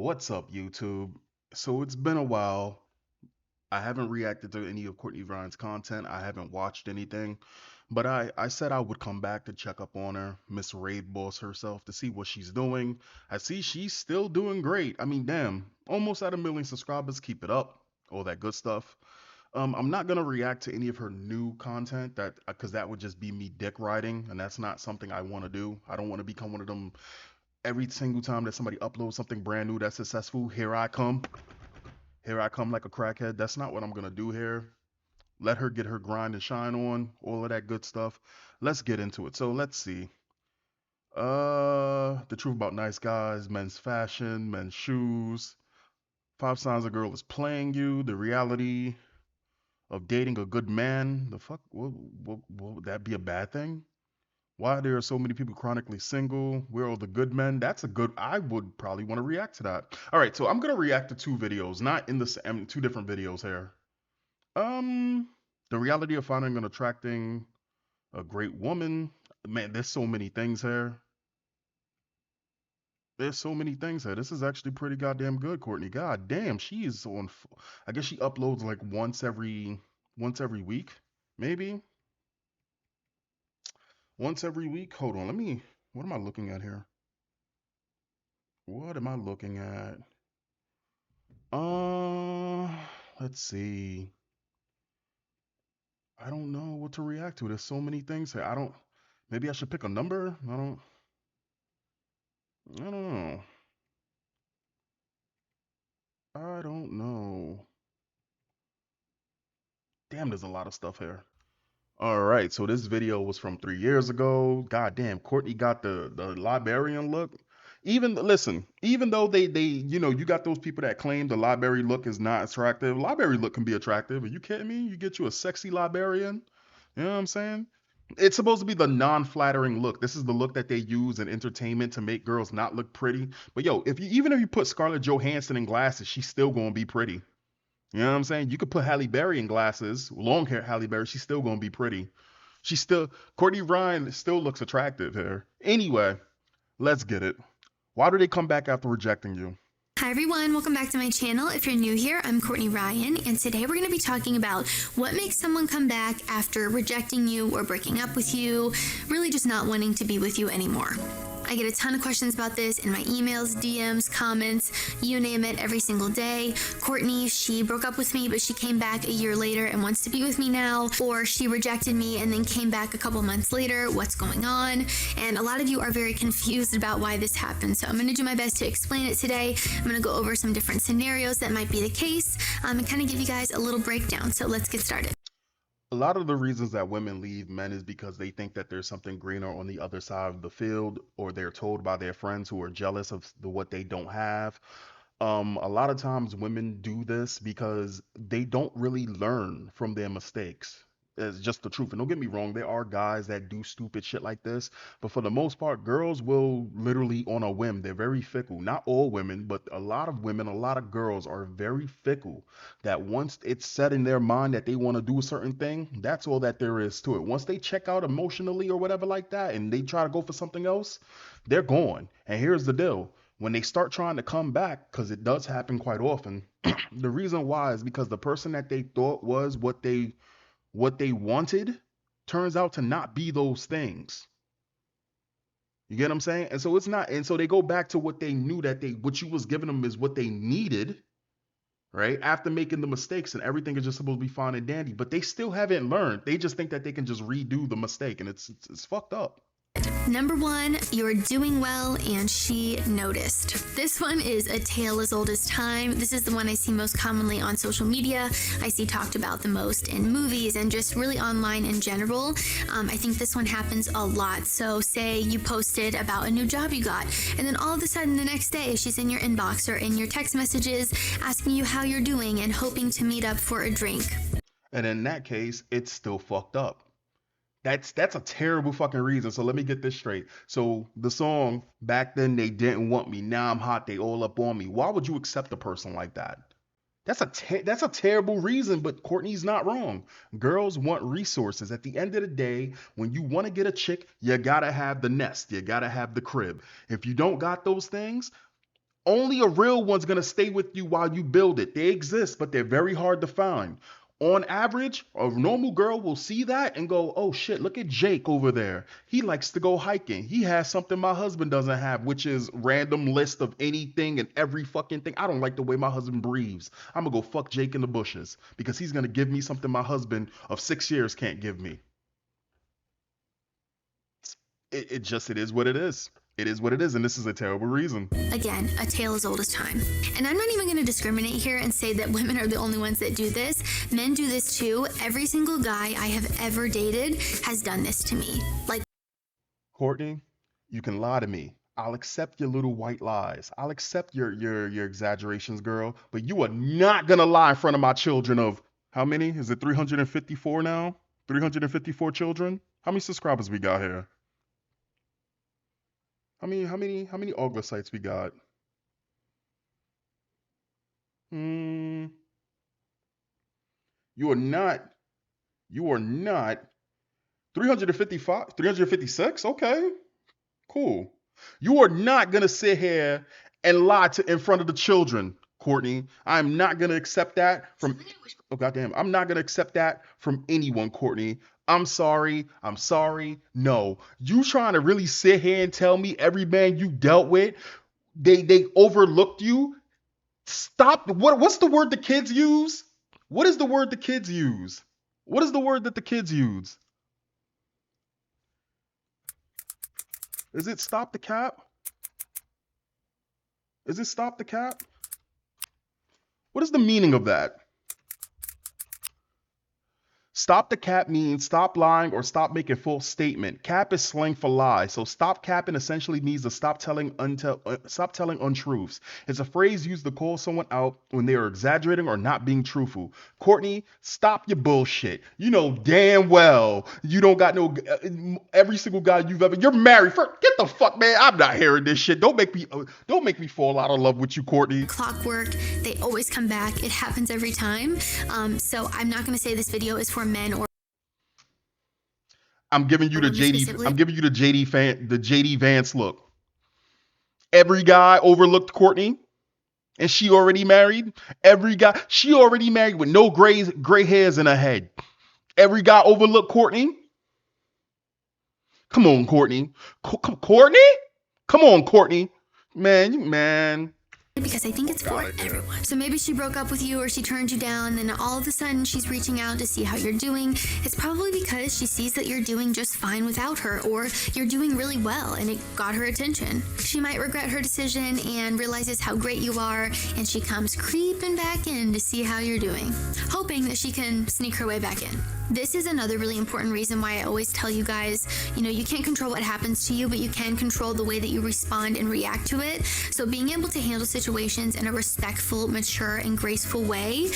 What's up, YouTube? So it's been a while. I haven't reacted to any of Courtney Ryan's content. I haven't watched anything, but I said I would come back to check up on her, Miss Raid Boss herself, to see what she's doing. I see she's still doing great. I mean, damn, almost at 1 million subscribers. Keep it up, all that good stuff. I'm not gonna react to any of her new content because that would just be me dick riding, and that's not something I want to do. I don't want to become one of them every single time that somebody uploads something brand new that's successful. Here I come like a crackhead. That's not what I'm gonna do here. Let her get her grind and shine on, all of that good stuff. Let's get into it. So let's see. The truth about nice guys, men's fashion, men's shoes. 5 signs a girl is playing you. The reality of dating a good man. The fuck? Would that be a bad thing? Why there are so many people chronically single? Where are the good men? That's a good. I would probably want to react to that. All right, so I'm gonna react to two videos, not in the same, two different videos here. Um, the reality of finding and attracting a great woman. Man, there's so many things here. There's so many things here. This is actually pretty goddamn good, Courtney. God damn, she is on. I guess she uploads like once every week, maybe once every week. Hold on, let me. What am I looking at here? What am I looking at? Uh, let's see. I don't know what to react to. There's so many things here. I don't. Maybe I should pick a number. I don't. I don't know. I don't know. Damn, there's a lot of stuff here. All right, so this video was from 3 years ago. God damn, Courtney got the librarian look. Even listen, even though you got those people that claim the library look is not attractive. Library look can be attractive. Are you kidding me? You get you a sexy librarian. You know what I'm saying? It's supposed to be the non-flattering look. This is the look that they use in entertainment to make girls not look pretty. But yo, even if you put Scarlett Johansson in glasses, she's still gonna be pretty. You know what I'm saying? You could put Halle Berry in glasses, long hair Halle Berry, she's still gonna be pretty. She's still Courtney Ryan still looks attractive here. Anyway, let's get it. Why do they come back after rejecting you? Hi everyone, welcome back to my channel. If you're new here, I'm Courtney Ryan, and today we're going to be talking about what makes someone come back after rejecting you or breaking up with you, really just not wanting to be with you anymore. I get a ton of questions about this in my emails, DMs, comments, you name it, every single day. Courtney, she broke up with me, but she came back a year later and wants to be with me now. Or she rejected me and then came back a couple months later. What's going on? And a lot of you are very confused about why this happened. So I'm going to do my best to explain it today. I'm going to go over some different scenarios that might be the case and kind of give you guys a little breakdown. So let's get started. A lot of the reasons that women leave men is because they think that there's something greener on the other side of the field, or they're told by their friends who are jealous of what they don't have. A lot of times women do this because they don't really learn from their mistakes. It's just the truth. And don't get me wrong, there are guys that do stupid shit like this, but for the most part, girls will literally on a whim. They're very fickle. Not all women, but a lot of women, a lot of girls are very fickle. That once it's set in their mind that they want to do a certain thing, that's all that there is to it. Once they check out emotionally or whatever like that, and they try to go for something else, they're gone. And here's the deal: when they start trying to come back, because it does happen quite often, the reason why is because the person that they thought was what they wanted turns out to not be those things. You get what I'm saying? And so it's not, and so they go back to what they knew that what you was giving them is what they needed, right? After making the mistakes and everything is just supposed to be fine and dandy, but they still haven't learned. They just think that they can just redo the mistake, and it's fucked up. Number one, you're doing well and she noticed. This one is a tale as old as time. This is the one I see most commonly on social media. I see talked about the most in movies and just really online in general. I think this one happens a lot. So say you posted about a new job you got, and then all of a sudden the next day she's in your inbox or in your text messages asking you how you're doing and hoping to meet up for a drink. And in that case, it's still fucked up. That's a terrible fucking reason. So let me get this straight. So the song back then they didn't want me. Now I'm hot. They all up on me. Why would you accept a person like that? That's a terrible reason. But Courtney's not wrong. Girls want resources. At the end of the day, when you want to get a chick, you gotta have the nest. You gotta have the crib. If you don't got those things, Only a real one's gonna stay with you while you build it. They exist, but they're very hard to find. On average, a normal girl will see that and go, oh shit, look at Jake over there. He likes to go hiking. He has something my husband doesn't have, which is random list of anything and every fucking thing. I don't like the way my husband breathes. I'm gonna go fuck Jake in the bushes because he's gonna give me something my husband of 6 years can't give me. It is what it is. It is what it is, and this is a terrible reason. Again, a tale as old as time. And I'm not even going to discriminate here and say that women are the only ones that do this. Men do this too. Every single guy I have ever dated has done this to me. Like, Courtney, you can lie to me. I'll accept your little white lies. I'll accept your exaggerations, girl. But you are not gonna lie in front of my children of how many? Is it 354 now? 354 children? How many subscribers we got here? How many Ogla sites we got? Hmm. You are not. You are not. 355? 356? Okay. Cool. You are not gonna sit here and lie in front of the children, Courtney. I'm not gonna accept that from. Oh goddamn! I'm not gonna accept that from anyone, Courtney. I'm sorry. I'm sorry. No, you trying to really sit here and tell me every man you dealt with, they overlooked you? Stop. What's the word the kids use? What is the word the kids use? What is the word that the kids use? Is it stop the cap? Is it stop the cap? What is the meaning of that? Stop the cap means stop lying or stop making false statement. Cap is slang for lie. So stop capping essentially means to stop telling untruths. It's a phrase used to call someone out when they are exaggerating or not being truthful. Courtney, stop your bullshit. You know damn well you don't got no every single guy you've ever. You're married. Get the fuck, man. I'm not hearing this shit. Don't make me fall out of love with you, Courtney. clockwork, they always come back. It happens every time. So I'm not going to say this video is for men or I'm giving you the women JD. specifically. I'm giving you the JD Vance look. Every guy overlooked Courtney, and she already married. Every guy she already married with no gray hairs in her head. Every guy overlooked Courtney. Come on, Courtney. Courtney? Come on, Courtney. Man. Because I think it's for God, everyone. So maybe she broke up with you or she turned you down, and all of a sudden she's reaching out to see how you're doing. It's probably because she sees that you're doing just fine without her, or you're doing really well and it got her attention. She might regret her decision and realizes how great you are, and she comes creeping back in to see how you're doing, hoping that she can sneak her way back in. This is another really important reason why I always tell you guys, you can't control what happens to you, but you can control the way that you respond and react to it. So being able to handle situations in a respectful, mature, and graceful way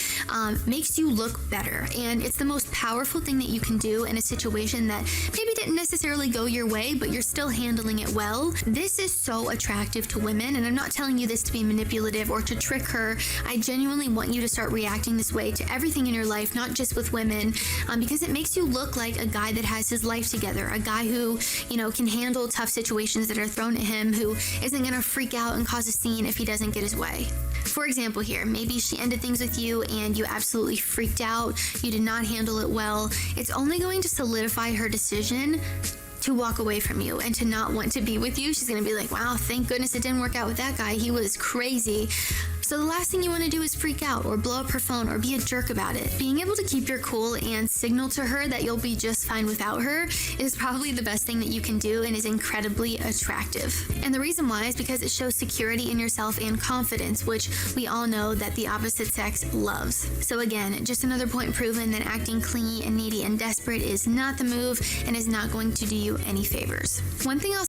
makes you look better. And it's the most powerful thing that you can do in a situation that maybe didn't necessarily go your way, but you're still handling it well. This is so attractive to women, and I'm not telling you this to be manipulative or to trick her. I genuinely want you to start reacting this way to everything in your life, not just with women, because it makes you look like a guy that has his life together, a guy who, can handle tough situations that are thrown at him, who isn't going to freak out and cause a scene if he doesn't get his way. For example here, maybe she ended things with you and you absolutely freaked out, you did not handle it well. It's only going to solidify her decision to walk away from you and to not want to be with you. She's going to be like, wow, thank goodness it didn't work out with that guy. He was crazy. So the last thing you want to do is freak out or blow up her phone or be a jerk about it. Being able to keep your cool and signal to her that you'll be just fine without her is probably the best thing that you can do and is incredibly attractive. And the reason why is because it shows security in yourself and confidence, which we all know that the opposite sex loves. So again, just another point proven that acting clingy and needy and desperate is not the move and is not going to do you any favors. One thing I'll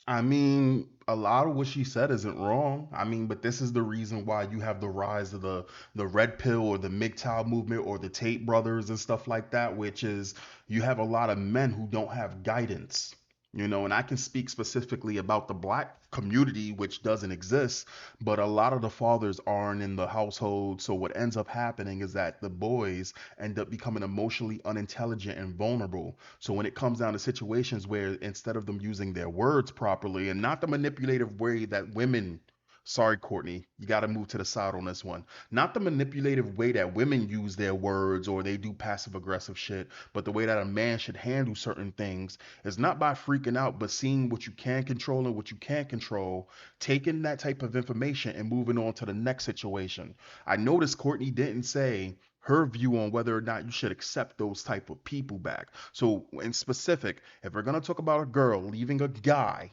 I mean, a lot of what she said isn't wrong. I mean, but this is the reason why you have the rise of the red pill or the MGTOW movement or the Tate brothers and stuff like that, which is you have a lot of men who don't have guidance. And I can speak specifically about the black community, which doesn't exist, but a lot of the fathers aren't in the household. So what ends up happening is that the boys end up becoming emotionally unintelligent and vulnerable. So when it comes down to situations where instead of them using their words properly and not the manipulative way that women, sorry, Courtney, you got to move to the side on this one. Not the manipulative way that women use their words or they do passive aggressive shit, but the way that a man should handle certain things is not by freaking out, but seeing what you can control and what you can't control, taking that type of information and moving on to the next situation. I noticed Courtney didn't say her view on whether or not you should accept those type of people back. So in specific, if we're going to talk about a girl leaving a guy,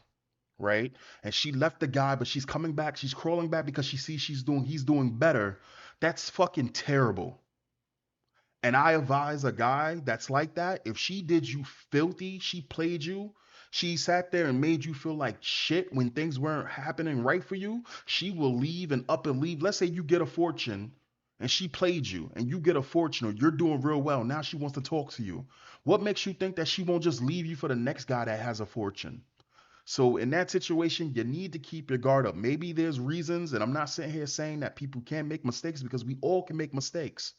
right? And she left the guy, but she's coming back. She's crawling back because she sees he's doing better. That's fucking terrible. And I advise a guy that's like that, if she did you filthy, she played you, she sat there and made you feel like shit when things weren't happening right for you, she will leave and up and leave. Let's say you get a fortune and she played you and you get a fortune or you're doing real well. Now she wants to talk to you. What makes you think that she won't just leave you for the next guy that has a fortune? So in that situation, you need to keep your guard up. Maybe there's reasons, and I'm not sitting here saying that people can't make mistakes because we all can make mistakes.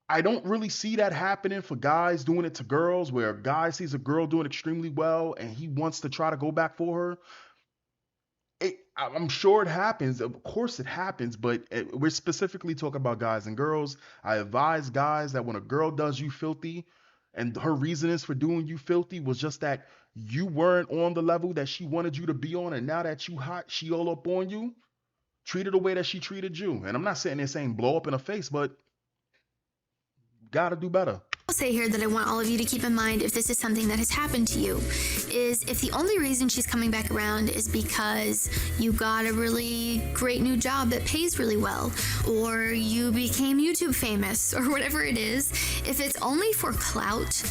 I don't really see that happening for guys doing it to girls, where a guy sees a girl doing extremely well and he wants to try to go back for her. I'm sure it happens. Of course, it happens, but we're specifically talking about guys and girls. I advise guys that when a girl does you filthy, and her reasonings for doing you filthy was just that you weren't on the level that she wanted you to be on, and now that you hot, she all up on you. Treat her the way that she treated you. And I'm not sitting there saying blow up in her face, but gotta do better. I'll say here that I want all of you to keep in mind, if this is something that has happened to you, is if the only reason she's coming back around is because you got a really great new job that pays really well, or you became YouTube famous, or whatever it is, if it's only for clout,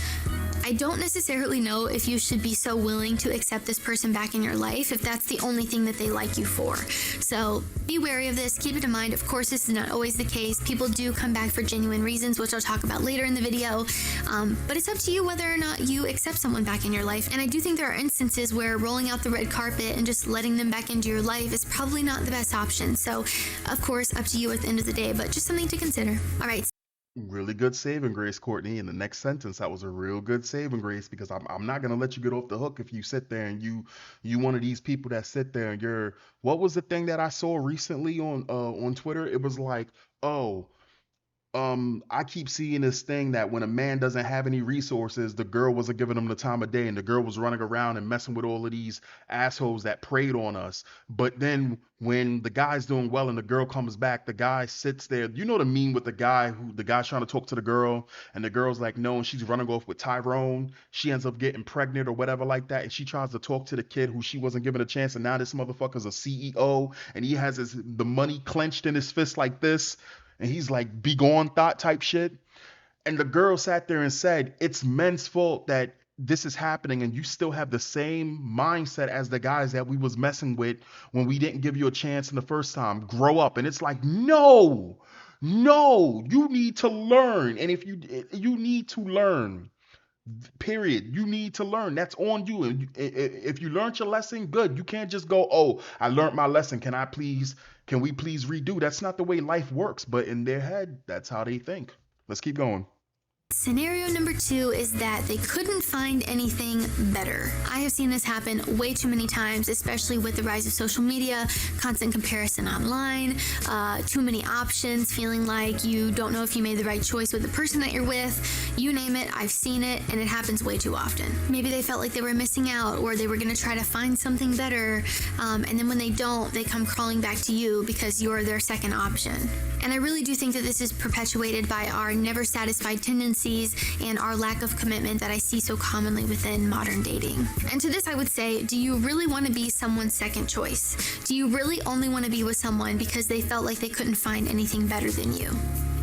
I don't necessarily know if you should be so willing to accept this person back in your life if that's the only thing that they like you for. So be wary of this. Keep it in mind. Of course, this is not always the case. People do come back for genuine reasons, which I'll talk about later in the video. But it's up to you whether or not you accept someone back in your life. And I do think there are instances where rolling out the red carpet and just letting them back into your life is probably not the best option. So, of course, up to you at the end of the day, but just something to consider. All right. Really good saving grace, Courtney. In the next sentence, that was a real good saving grace because I'm not gonna let you get off the hook if you sit there and you one of these people that sit there and you're what was the thing that I saw recently on Twitter? It was like, oh, I keep seeing this thing that when a man doesn't have any resources, the girl wasn't giving him the time of day, and the girl was running around and messing with all of these assholes that preyed on us. But then when the guy's doing well and the girl comes back, the guy sits there. You know the meme with the guy's trying to talk to the girl, and the girl's like no, and she's running off with Tyrone. She ends up getting pregnant or whatever like that, and she tries to talk to the kid who she wasn't given a chance, and now this motherfucker's a CEO, and he has the money clenched in his fist like this and he's like, be gone thought type shit. And the girl sat there and said, it's men's fault that this is happening and you still have the same mindset as the guys that we was messing with when we didn't give you a chance in the first time. Grow up. And it's like, no, you need to learn. And if you need to learn, period. You need to learn. That's on you. And if you learned your lesson, good. You can't just go, oh, I learned my lesson. Can we please redo? That's not the way life works. But in their head, that's how they think. Let's keep going. Scenario number 2 is that they couldn't find anything better. I have seen this happen way too many times, especially with the rise of social media, constant comparison online, too many options, feeling like you don't know if you made the right choice with the person that you're with. You name it, I've seen it, and it happens way too often. Maybe they felt like they were missing out, or they were going to try to find something better, and then when they don't, they come crawling back to you because you're their second option. And I really do think that this is perpetuated by our never satisfied tendencies and our lack of commitment that I see so commonly within modern dating. And to this I would say, do you really want to be someone's second choice? Do you really only want to be with someone because they felt like they couldn't find anything better than you?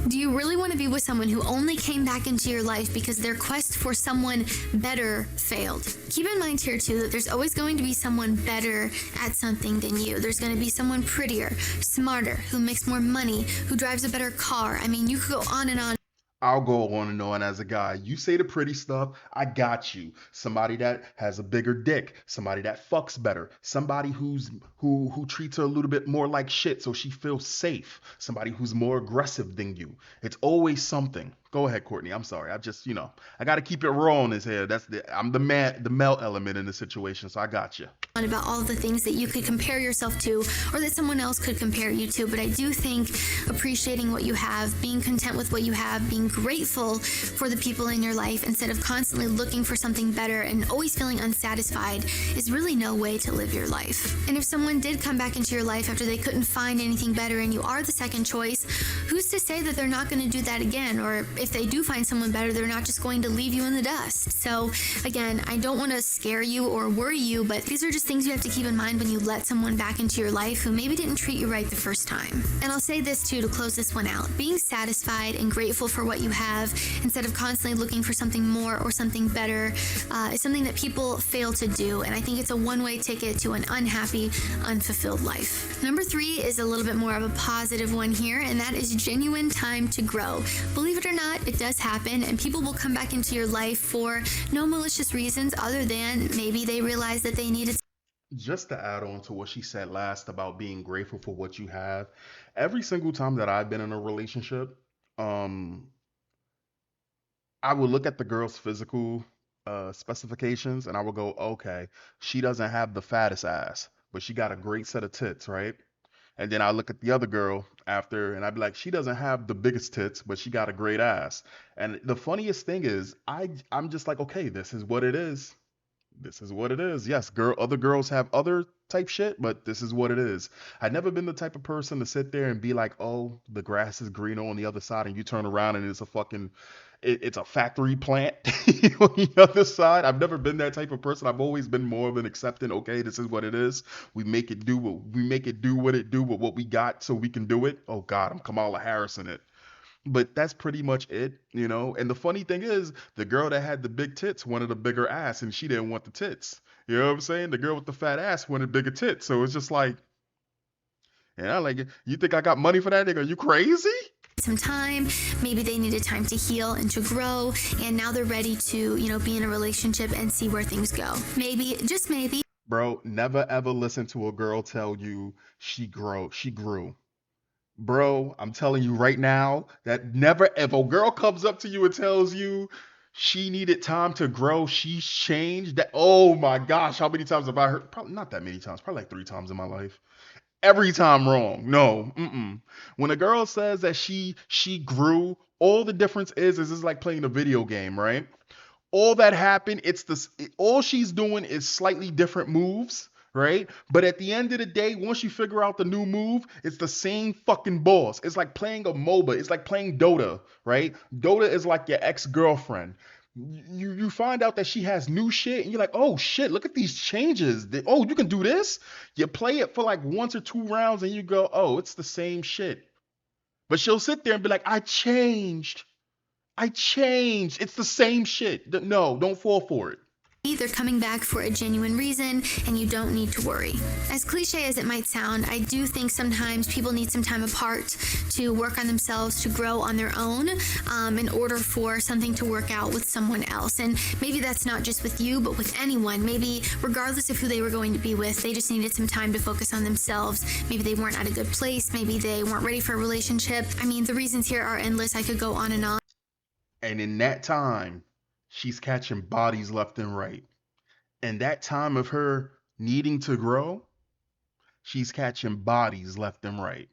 Do you really want to be with someone who only came back into your life because their quest for someone better failed? Keep in mind here too that there's always going to be someone better at something than you. There's going to be someone prettier, smarter, who makes more money, who drives a better car. I mean, you could go on and on. I'll go on and on as a guy. You say the pretty stuff, I got you. Somebody that has a bigger dick, somebody that fucks better, somebody who treats her a little bit more like shit so she feels safe, somebody who's more aggressive than you. It's always something. Go ahead, Courtney. I'm sorry. I just, I got to keep it raw on this here. I'm the man, the male element in the situation, so I got you. About all the things that you could compare yourself to or that someone else could compare you to, but I do think appreciating what you have, being content with what you have, being grateful for the people in your life instead of constantly looking for something better and always feeling unsatisfied is really no way to live your life. And if someone did come back into your life after they couldn't find anything better and you are the second choice, who's to say that they're not going to do that again? Or if they do find someone better, they're not just going to leave you in the dust. So again, I don't want to scare you or worry you, but these are just things you have to keep in mind when you let someone back into your life who maybe didn't treat you right the first time. And I'll say this too to close this one out. Being satisfied and grateful for what you have instead of constantly looking for something more or something better is something that people fail to do. And I think it's a one-way ticket to an unhappy, unfulfilled life. Number 3 is a little bit more of a positive one here, and that is genuine time to grow. Believe it or not, it does happen, and people will come back into your life for no malicious reasons other than maybe they realize that they needed. Just to add on to what she said last about being grateful for what you have, every single time that I've been in a relationship, um, I would look at the girl's physical specifications and I would go, okay, she doesn't have the fattest ass, but she got a great set of tits, right? And then I look at the other girl after and I'd be like, she doesn't have the biggest tits, but she got a great ass. And the funniest thing is, I'm just like, okay, this is what it is. This is what it is. Yes, other girls have other type shit, but this is what it is. I've never been the type of person to sit there and be like, "Oh, the grass is greener on the other side," and you turn around and it's a factory plant on the other side. I've never been that type of person. I've always been more of an accepting. Okay, this is what it is. We make it do what it do with what we got, so we can do it. Oh God, I'm Kamala Harris in it. But that's pretty much it. And the funny thing is, the girl that had the big tits wanted a bigger ass, and she didn't want the tits. You know what I'm saying? The girl with the fat ass wanted bigger tits. So it's just like, yeah, like, you think I got money for that nigga? You crazy? Some time, maybe they needed time to heal and to grow, and now they're ready to, be in a relationship and see where things go. Maybe, just maybe. Bro, never ever listen to a girl tell you she grew. Bro, I'm telling you right now that never, if a girl comes up to you and tells you she needed time to grow, she's changed, that, oh my gosh, how many times have I heard? Probably not that many times, probably like 3 times in my life. Every time wrong. No, mm-mm. When a girl says that she grew, all the difference is it's like playing a video game, right? All that happened, all she's doing is slightly different moves, right? But at the end of the day, once you figure out the new move, it's the same fucking boss. It's like playing a MOBA. It's like playing Dota, right? Dota is like your ex-girlfriend. You find out that she has new shit and you're like, oh shit, look at these changes. Oh, you can do this. You play it for like 1 or 2 rounds and you go, oh, it's the same shit. But she'll sit there and be like, I changed. I changed. It's the same shit. No, don't fall for it. They're coming back for a genuine reason, and you don't need to worry. As cliche as it might sound, I do think sometimes people need some time apart to work on themselves, to grow on their own, in order for something to work out with someone else. And maybe that's not just with you, but with anyone. Maybe regardless of who they were going to be with, they just needed some time to focus on themselves. Maybe they weren't at a good place. Maybe they weren't ready for a relationship. I mean, the reasons here are endless. I could go on and on. And in that time, she's catching bodies left and right. And that time of her needing to grow, she's catching bodies left and right.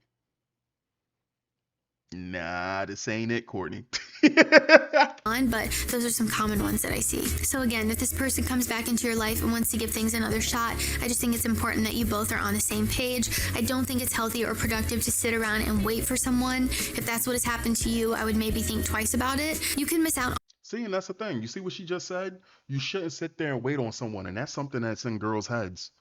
Nah, this ain't it, Courtney. But those are some common ones that I see. So again, if this person comes back into your life and wants to give things another shot, I just think it's important that you both are on the same page. I don't think it's healthy or productive to sit around and wait for someone. If that's what has happened to you, I would maybe think twice about it. You can miss out. See, and that's the thing. You see what she just said? You shouldn't sit there and wait on someone, and that's something that's in girls' heads.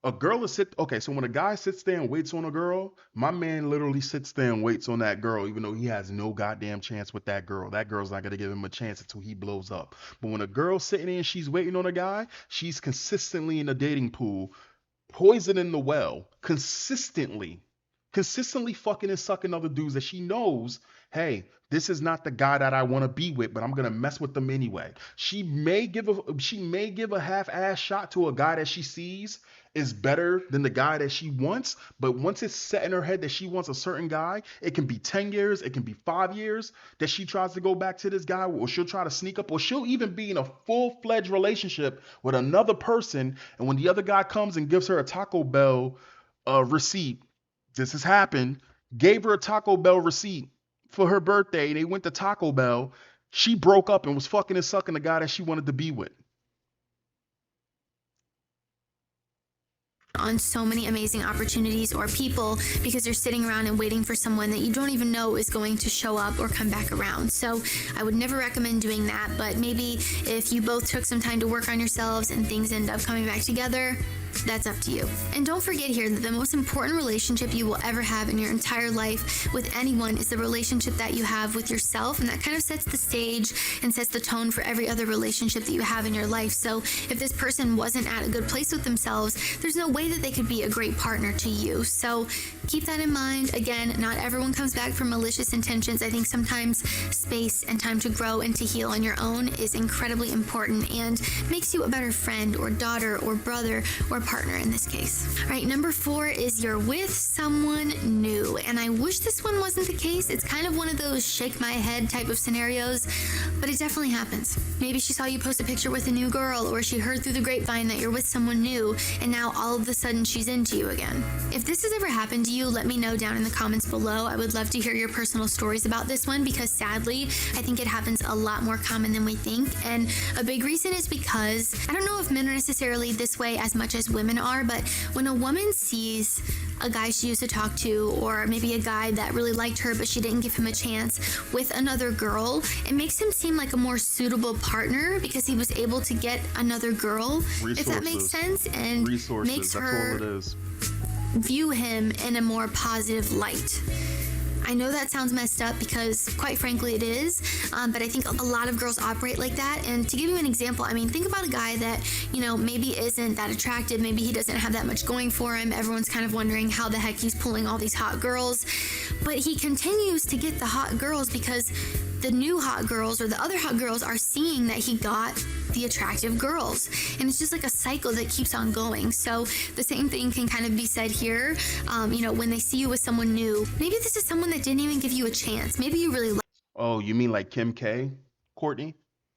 A girl is okay, so when a guy sits there and waits on a girl, my man literally sits there and waits on that girl, even though he has no goddamn chance with that girl. That girl's not gonna give him a chance until he blows up. But when a girl's sitting there and she's waiting on a guy, she's consistently in the dating pool, poisoning the well, consistently. consistently fucking and sucking other dudes that she knows, hey, this is not the guy that I want to be with, but I'm gonna mess with them anyway. She may give a half-ass shot to a guy that she sees is better than the guy that she wants, but once it's set in her head that she wants a certain guy, it can be 10 years, it can be 5 years that she tries to go back to this guy, or she'll try to sneak up, or she'll even be in a full-fledged relationship with another person, and when the other guy comes and gives her a Taco Bell receipt, this has happened, gave her a Taco Bell receipt for her birthday, and they went to Taco Bell. She broke up and was fucking and sucking the guy that she wanted to be with. On so many amazing opportunities or people because you're sitting around and waiting for someone that you don't even know is going to show up or come back around. So I would never recommend doing that, but maybe if you both took some time to work on yourselves and things end up coming back together, that's up to you. And don't forget here that the most important relationship you will ever have in your entire life with anyone is the relationship that you have with yourself, and that kind of sets the stage and sets the tone for every other relationship that you have in your life. So if this person wasn't at a good place with themselves, there's no way that they could be a great partner to you. So keep that in mind. Again, not everyone comes back from malicious intentions. I think sometimes space and time to grow and to heal on your own is incredibly important and makes you a better friend or daughter or brother or partner in this case. All right, number 4 is you're with someone new. And I wish this one wasn't the case. It's kind of one of those shake my head type of scenarios, but it definitely happens. Maybe she saw you post a picture with a new girl, or she heard through the grapevine that you're with someone new, and now all of a sudden she's into you again. If this has ever happened to you, let me know down in the comments below. I would love to hear your personal stories about this one because sadly, I think it happens a lot more common than we think. And a big reason is because I don't know if men are necessarily this way as much as women are, but when a woman sees a guy she used to talk to, or maybe a guy that really liked her but she didn't give him a chance with another girl, it makes him seem like a more suitable partner because he was able to get another girl, if that makes sense, and makes Resources, that's all her it is. view him in a more positive light. I know that sounds messed up because, quite frankly, it is, but I think a lot of girls operate like that. And to give you an example, I mean, think about a guy that, maybe isn't that attractive. Maybe he doesn't have that much going for him. Everyone's kind of wondering how the heck he's pulling all these hot girls. But he continues to get the hot girls because the new hot girls or the other hot girls are seeing that he got the attractive girls. And it's just like a cycle that keeps on going. So the same thing can kind of be said here. When they see you with someone new, maybe this is someone that didn't even give you a chance. Maybe you really like. Oh, you mean like Kim K, Courtney,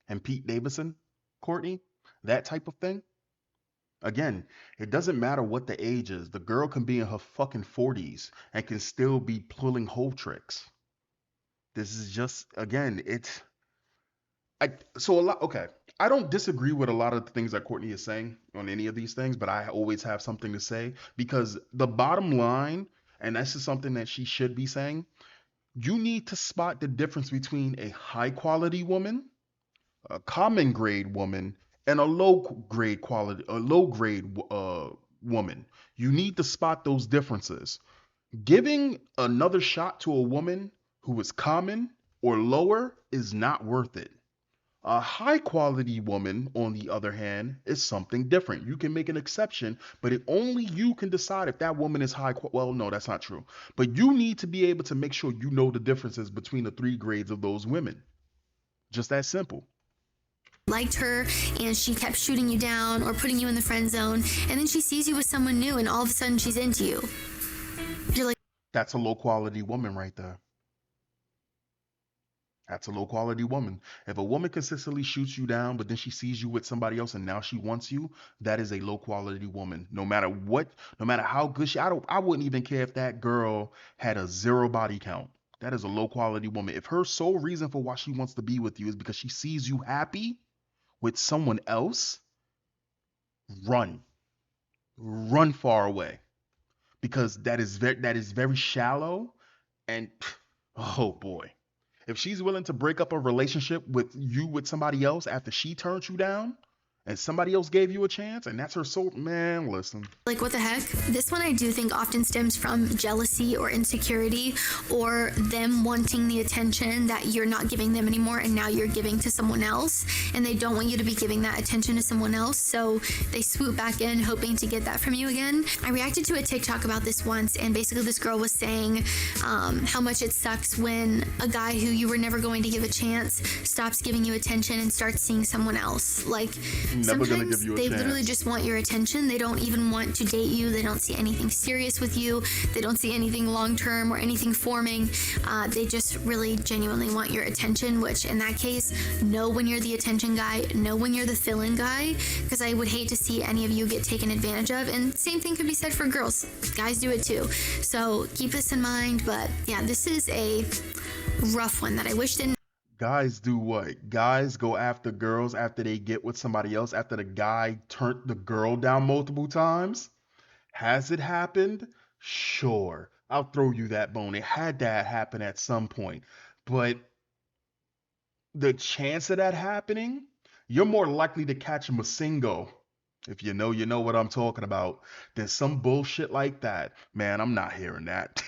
and Pete Davidson, Courtney? That type of thing? Again, it doesn't matter what the age is. The girl can be in her fucking 40s and can still be pulling hoe tricks. This is just, again, it's I so a lot okay. I don't disagree with a lot of the things that Courtney is saying on any of these things, but I always have something to say because the bottom line, and this is something that she should be saying, you need to spot the difference between a high quality woman, a common grade woman, and a low grade woman. You need to spot those differences. Giving another shot to a woman who is common or lower is not worth it. A high quality woman, on the other hand, is something different. You can make an exception, but only you can decide if that woman is well, no, that's not true. But you need to be able to make sure you know the differences between the three grades of those women. Just that simple. Liked her and she kept shooting you down or putting you in the friend zone, and then she sees you with someone new and all of a sudden she's into you. You're like, That's a low quality woman right there. That's a low quality woman. If a woman consistently shoots you down, but then she sees you with somebody else and now she wants you, that is a low quality woman. No matter what, no matter how good I wouldn't even care if that girl had a 0 body count. That is a low quality woman. If her sole reason for why she wants to be with you is because she sees you happy with someone else, run. Run far away. Because that is very shallow and oh boy. If she's willing to break up a relationship with you with somebody else after she turns you down and somebody else gave you a chance and that's her soul, man, listen. Like, what the heck? This one I do think often stems from jealousy or insecurity, or them wanting the attention that you're not giving them anymore and now you're giving to someone else, and they don't want you to be giving that attention to someone else, so they swoop back in hoping to get that from you again. I reacted to a TikTok about this once, and basically this girl was saying how much it sucks when a guy who you were never going to give a chance stops giving you attention and starts seeing someone else. Like, Never gonna give sometimes you a they chance. literally just want your attention. They don't even want to date you. They don't see anything serious with you. They don't see anything long term or anything forming. They just really genuinely want your attention, which in that case, know when you're the attention guy, know when you're the fill-in guy, because I would hate to see any of you get taken advantage of. And same thing could be said for girls. Guys do it too. So keep this in mind. But yeah, this is a rough one that I wish didn't. Guys do what? Guys go after girls after they get with somebody else after the guy turned the girl down multiple times? Has it happened? Sure. I'll throw you that bone. It had that happen at some point. But the chance of that happening, you're more likely to catch a Masingo. If you know, you know what I'm talking about. Than some bullshit like that. Man, I'm not hearing that.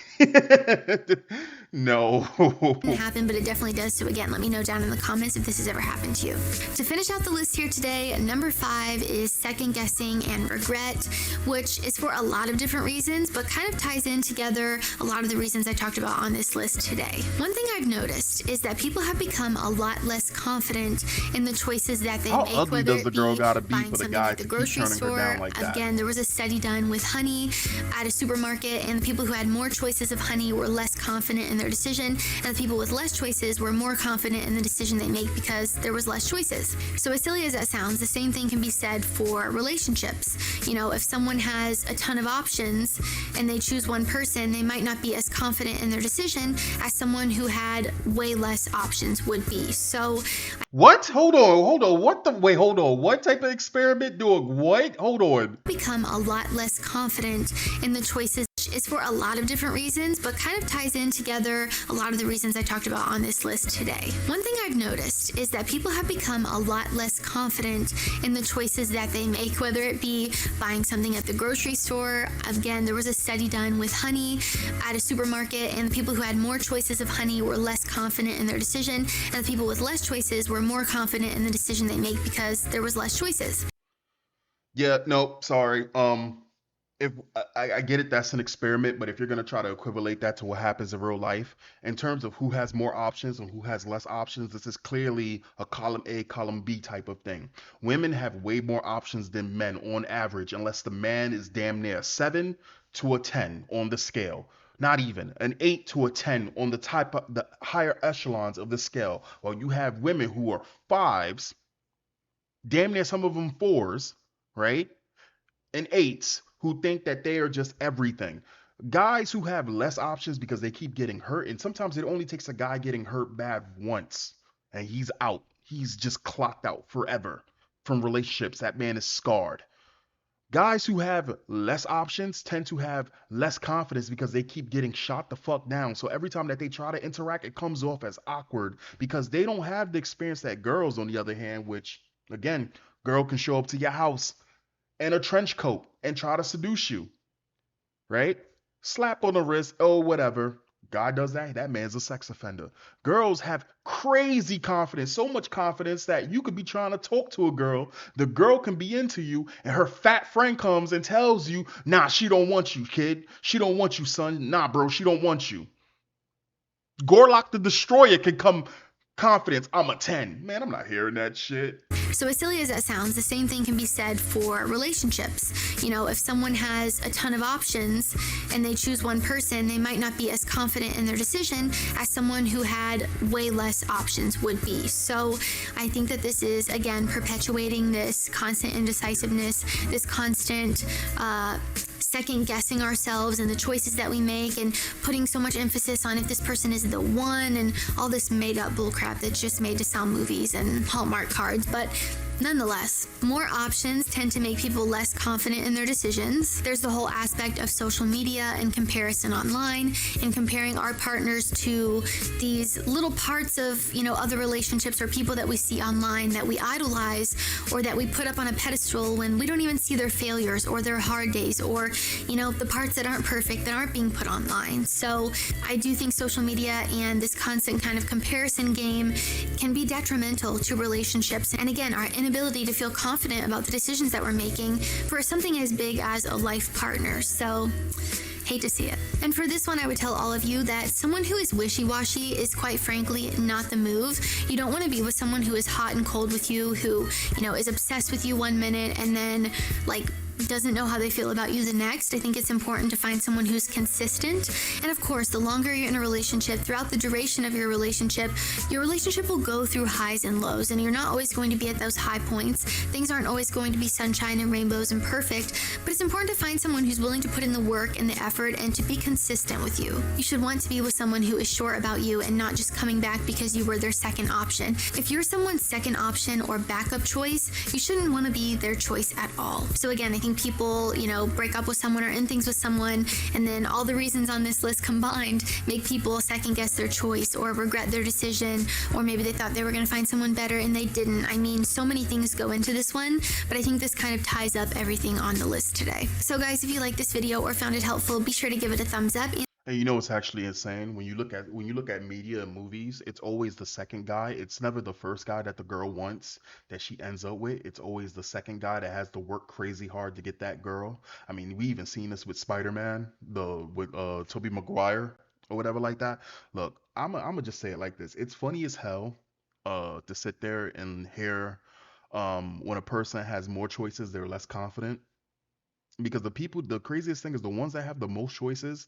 No. Happen, but it definitely does. So again, let me know down in the comments if this has ever happened to you. To finish out the list here today, number 5 is second guessing and regret, which is for a lot of different reasons, but kind of ties in together a lot of the reasons I talked about on this list today. One thing I've noticed is that people have become a lot less confident in the choices that they How make, ugly whether does the it girl be gotta be buying for the something guy at the to keep grocery turning her store. down like that? Again, there was a study done with honey at a supermarket, and the people who had more choices of honey were less confident in their decision, and the people with less choices were more confident in the decision they make because there was less choices. So as silly as that sounds, the same thing can be said for relationships. You know, if someone has a ton of options and they choose one person, they might not be as confident in their decision as someone who had way less options would be. So What? Hold on. What the? Wait, hold on. What type of experiment doing what? Hold on. become a lot less confident in the choices is for a lot of different reasons, but kind of ties in together a lot of the reasons I talked about on this list today. One thing I've noticed is that people have become a lot less confident in the choices that they make, whether it be buying something at the grocery store. Again, there was a study done with honey at a supermarket, and the people who had more choices of honey were less confident in their decision, and the people with less choices were more confident in the decision they make because there was less choices. Yeah, no, sorry. If I get it, that's an experiment, but if you're gonna try to equivalate that to what happens in real life, in terms of who has more options and who has less options, this is clearly a column A, column B type of thing. Women have way more options than men on average, unless the man is damn near a 7 to a 10 on the scale. Not even an 8 to a 10 on the type of the higher echelons of the scale. While you have women who are fives, damn near some of them fours, right? And eights who think that they are just everything. Guys who have less options because they keep getting hurt, and sometimes it only takes a guy getting hurt bad once, and he's out. He's just clocked out forever from relationships. That man is scarred. Guys who have less options tend to have less confidence because they keep getting shot the fuck down. So every time that they try to interact, it comes off as awkward because they don't have the experience that girls, on the other hand, which, again, girl can show up to your house in a trench coat and try to seduce you, right? Slap on the wrist, oh, whatever. Guy does that, that man's a sex offender. Girls have crazy confidence, so much confidence that you could be trying to talk to a girl, the girl can be into you, and her fat friend comes and tells you, nah, she don't want you, kid. She don't want you, son. Nah, bro, she don't want you. Gorlock the Destroyer can come confidence, I'm a 10. Man, I'm not hearing that shit. So as silly as that sounds, the same thing can be said for relationships. You know, if someone has a ton of options and they choose one person, they might not be as confident in their decision as someone who had way less options would be. So I think that this is, again, perpetuating this constant indecisiveness, this constant second guessing ourselves and the choices that we make, and putting so much emphasis on if this person is the one, and all this made up bullcrap that's just made to sell movies and Hallmark cards. But Nonetheless, more options tend to make people less confident in their decisions. There's the whole aspect of social media and comparison online and comparing our partners to these little parts of, other relationships or people that we see online that we idolize or that we put up on a pedestal when we don't even see their failures or their hard days or, the parts that aren't perfect that aren't being put online. So I do think social media and this constant kind of comparison game can be detrimental to relationships. And again, our inability to feel confident about the decisions that we're making for something as big as a life partner. So hate to see it. And for this one, I would tell all of you that someone who is wishy-washy is quite frankly not the move. You don't want to be with someone who is hot and cold with you, who, is obsessed with you one minute and then doesn't know how they feel about you the next. I think it's important to find someone who's consistent. And of course, the longer you're in a relationship, throughout the duration of your relationship will go through highs and lows, and you're not always going to be at those high points. Things aren't always going to be sunshine and rainbows and perfect, but it's important to find someone who's willing to put in the work and the effort and to be consistent with you. You should want to be with someone who is sure about you and not just coming back because you were their second option. If you're someone's second option or backup choice, you shouldn't want to be their choice at all. So again, I think people, break up with someone or end things with someone, and then all the reasons on this list combined make people second guess their choice or regret their decision, or maybe they thought they were going to find someone better and they didn't. I mean, so many things go into this one, but I think this kind of ties up everything on the list today. So guys, if you liked this video or found it helpful, be sure to give it a thumbs up. And it's actually insane when you look at media and movies, it's always the second guy. It's never the first guy that the girl wants that she ends up with. It's always the second guy that has to work crazy hard to get that girl. I mean, we even seen this with Spider-Man, with Tobey Maguire or whatever like that. Look, I'm gonna just say it like this. It's funny as hell to sit there and hear when a person has more choices, they're less confident. Because the craziest thing is the ones that have the most choices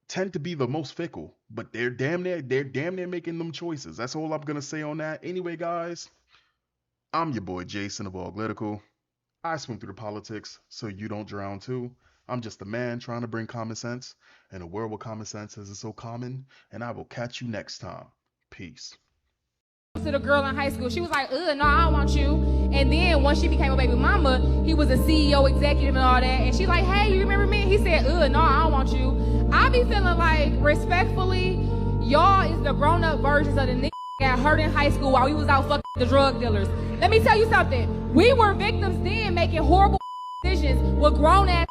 tend to be the most fickle, but they're damn near making them choices. That's all I'm gonna say on that. Anyway, guys, I'm your boy Jason of Auglitical. I swim through the politics so you don't drown too. I'm just a man trying to bring common sense in a world where common sense isn't so common, and I will catch you next time. Peace. To the girl in high school, she was like, no, I don't want you. And then once she became a baby mama, he was a CEO, executive, and all that. And she like, hey, you remember me? He said, no, I don't want you. I be feeling like, respectfully, y'all is the grown-up versions of the niggas that got hurt in high school while we was out fucking the drug dealers. Let me tell you something. We were victims then making horrible decisions with grown-ass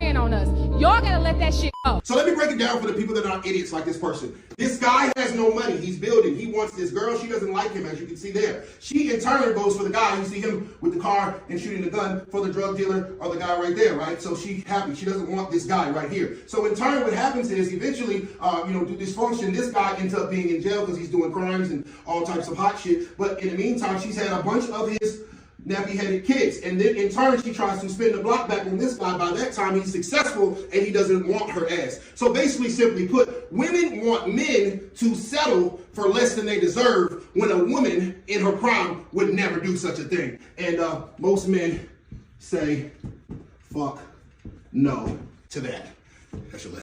on us. Y'all gotta let that shit go. So let me break it down for the people that aren't idiots like this person. This guy has no money. He's building. He wants this girl. She doesn't like him, as you can see there. She, in turn, goes for the guy. You see him with the car and shooting the gun for the drug dealer or the guy right there, right? So she's happy. She doesn't want this guy right here. So in turn, what happens is eventually, due dysfunction, this guy ends up being in jail because he's doing crimes and all types of hot shit. But in the meantime, she's had a bunch of his nappy-headed kids, and then in turn she tries to spin the block back on this guy. By that time he's successful and he doesn't want her ass. So basically, simply put, women want men to settle for less than they deserve when a woman in her prime would never do such a thing. And most men say fuck no to that. That's your